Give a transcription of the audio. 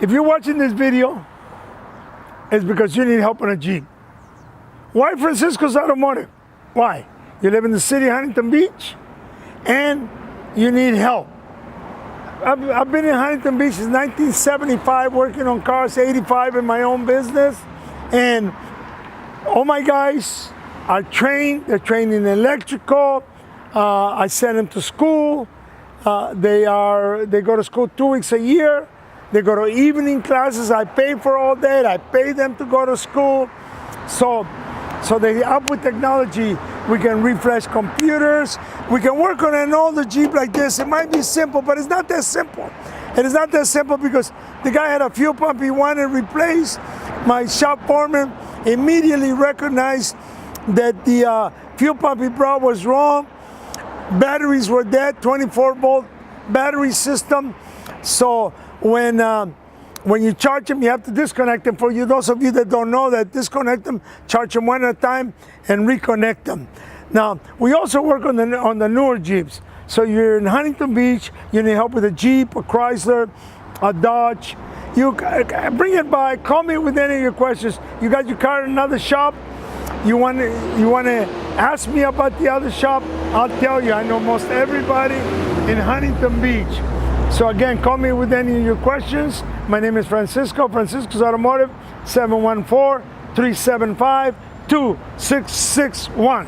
If you're watching this video, it's because you need help on a Jeep. Why Francisco's Automotive? Why? You live in the city of Huntington Beach and you need help. I've been in Huntington Beach since 1975 working on cars, 85 in my own business. And all my guys are trained. They're trained in electrical. I send them to school. They go to school 2 weeks a year. They go to evening classes. I pay for all that. I pay them to go to school. So they up with technology. We can refresh computers. We can work on an older Jeep like this. It might be simple, but it's not that simple. It is not that simple because the guy had a fuel pump he wanted replaced. My shop foreman immediately recognized that the fuel pump he brought was wrong. Batteries were dead, 24-volt battery system. So when you charge them, you have to disconnect them. For you, those of you that don't know that, disconnect them, charge them one at a time, and reconnect them. Now, we also work on the newer Jeeps. So you're in Huntington Beach, you need help with a Jeep, a Chrysler, a Dodge. You bring it by, call me with any of your questions. You got your car in another shop, you want to ask me about the other shop, I'll tell you. I know most everybody in Huntington Beach. So again, call me with any of your questions. My name is Francisco's Automotive, 714-375-2661.